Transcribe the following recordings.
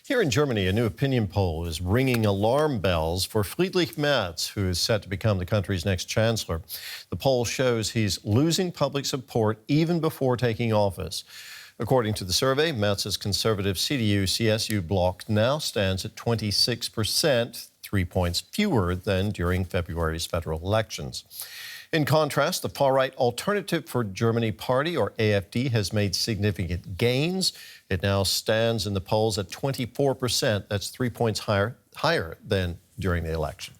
Here in Germany, a new opinion poll is ringing alarm bells for Friedrich Merz, who is set to become the country's next chancellor. The poll shows he's losing public support even before taking office. According to the survey, Merz's conservative CDU-CSU bloc now stands at 26%, 3 points fewer than during February's federal elections. In contrast, the far-right Alternative for Germany Party, or AfD, has made significant gains. It now stands in the polls at 24%. That's 3 points higher than during the election.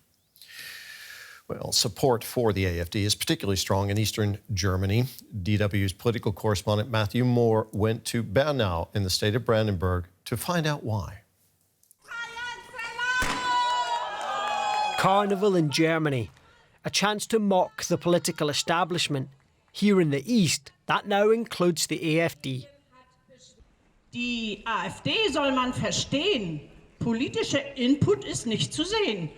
Well, support for the AfD is particularly strong in eastern Germany. DW's political correspondent Matthew Moore went to Bernau in the state of Brandenburg to find out why. Carnival in Germany. A chance to mock the political establishment. Here in the east, that now includes the AfD. Die AfD soll man verstehen. Politischer Input ist nicht zu sehen.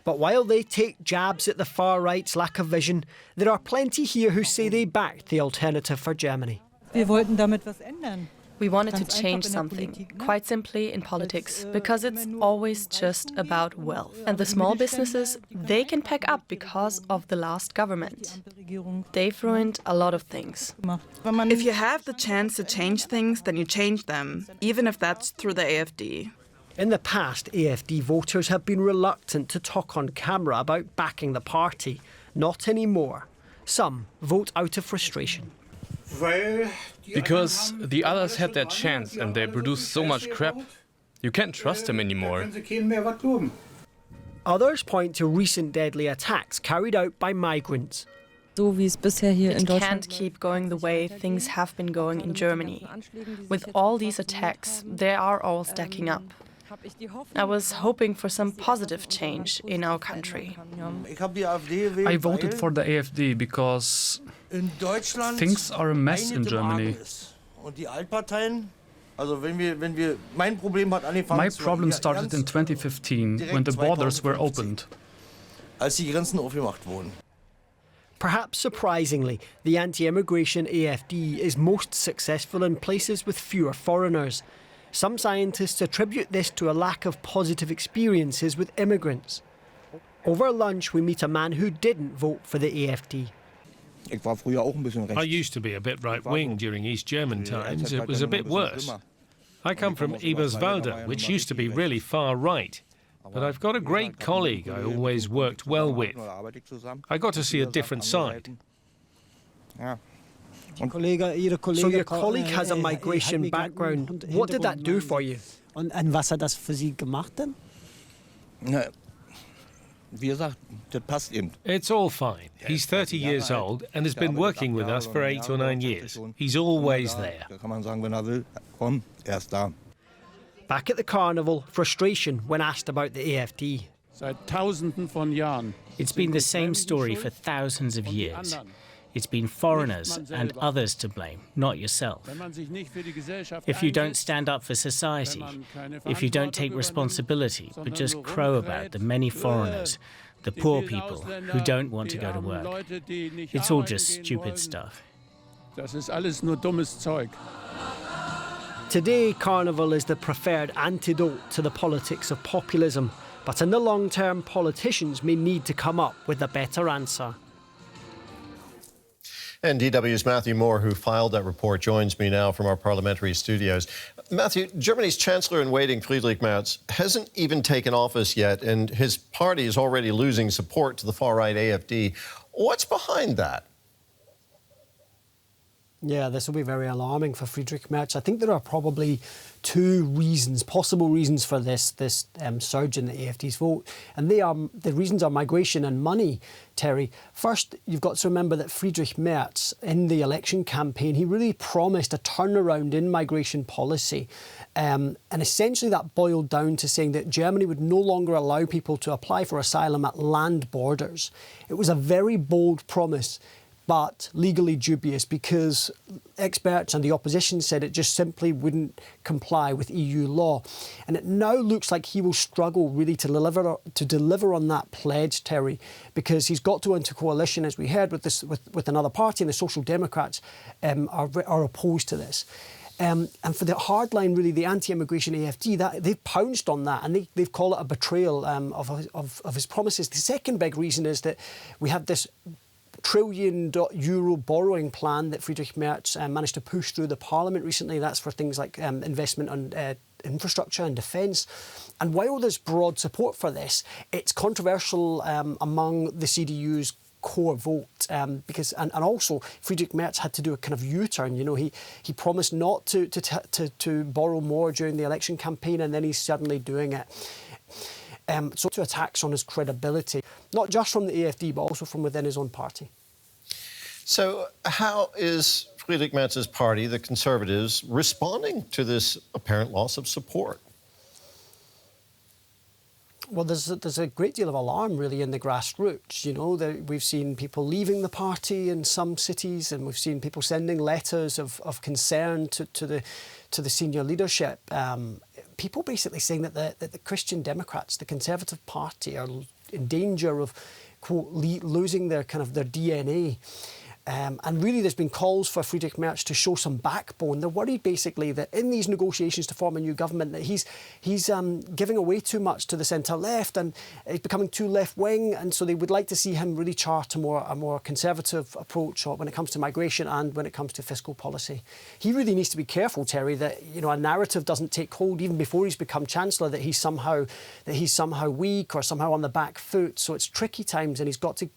But while they take jabs at the far right's lack of vision, there are plenty here who say they backed the Alternative for Germany. Wir wollten damit was ändern. We wanted to change something, quite simply in politics, because it's always just about wealth. And the small businesses, they can pack up because of the last government. They've ruined a lot of things. If you have the chance to change things, then you change them, even if that's through the AfD. In the past, AfD voters have been reluctant to talk on camera about backing the party. Not anymore. Some vote out of frustration. Because the others had their chance and they produced so much crap. You can't trust them anymore. Others point to recent deadly attacks carried out by migrants. It can't keep going the way things have been going in Germany. With all these attacks, they are all stacking up. I was hoping for some positive change in our country. I voted for the AfD because things are a mess in Germany. My problem started in 2015 when the borders were opened. Perhaps surprisingly, the anti-immigration AfD is most successful in places with fewer foreigners. Some scientists attribute this to a lack of positive experiences with immigrants. Over lunch, we meet a man who didn't vote for the AfD. I used to be a bit right-wing during East German times. It was a bit worse. I come from Eberswalde, which used to be really far right. But I've got a great colleague I always worked well with. I got to see a different side. So your colleague has a migration background. What did that do for you? Und was hat das für Sie gemacht denn? It's all fine. He's 30 years old and has been working with us for 8 or 9 years. He's always there. Back at the carnival, frustration when asked about the AfD. It's been the same story for thousands of years. It's been foreigners and others to blame, not yourself. If you don't stand up for society, if you don't take responsibility, but just crow about the many foreigners, the poor people who don't want to go to work, it's all just stupid stuff. Today, carnival is the preferred antidote to the politics of populism, but in the long term, politicians may need to come up with a better answer. And DW's Matthew Moore, who filed that report, joins me now from our parliamentary studios. Matthew, Germany's Chancellor-in-waiting, Friedrich Merz, hasn't even taken office yet, and his party is already losing support to the far-right AfD. What's behind that? Yeah, this will be very alarming for Friedrich Merz. I think there are probably two reasons, possible reasons for this surge in the AfD's vote. And the reasons are migration and money, Terry. First, you've got to remember that Friedrich Merz, in the election campaign, he really promised a turnaround in migration policy. And essentially that boiled down to saying that Germany would no longer allow people to apply for asylum at land borders. It was a very bold promise, but legally dubious because experts and the opposition said it just simply wouldn't comply with EU law. And it now looks like he will struggle really to deliver on that pledge, Terry, because he's got to go into coalition, as we heard, with another party, and the Social Democrats are opposed to this. And for the hardline, really, the anti-immigration AFD, they've pounced on that and they've called it a betrayal of his promises. The second big reason is that we have this trillion-euro borrowing plan that Friedrich Merz managed to push through the parliament recently. That's for things like investment on infrastructure and defence. And while there's broad support for this, it's controversial among the CDU's core vote because and also Friedrich Merz had to do a kind of U-turn. You know, he promised not to borrow more during the election campaign, and then he's suddenly doing it. So to attacks on his credibility, not just from the AFD, but also from within his own party. So how is Friedrich Merz's party, the Conservatives, responding to this apparent loss of support? Well, there's a great deal of alarm, really, in the grassroots. You know, we've seen people leaving the party in some cities, and we've seen people sending letters of concern to the senior leadership. People basically saying that the Christian Democrats, the Conservative Party, are in danger of, quote, losing their DNA. And really there's been calls for Friedrich Merz to show some backbone. They're worried basically that in these negotiations to form a new government that he's giving away too much to the centre-left and he's becoming too left-wing, and so they would like to see him really chart a more conservative approach when it comes to migration and when it comes to fiscal policy. He really needs to be careful, Terry, that, you know, a narrative doesn't take hold even before he's become Chancellor that he's somehow weak or somehow on the back foot. So it's tricky times, and he's got to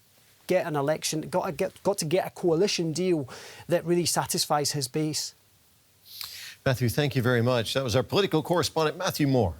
get an election, got to get a coalition deal that really satisfies his base. Matthew, thank you very much. That was our political correspondent, Matthew Moore.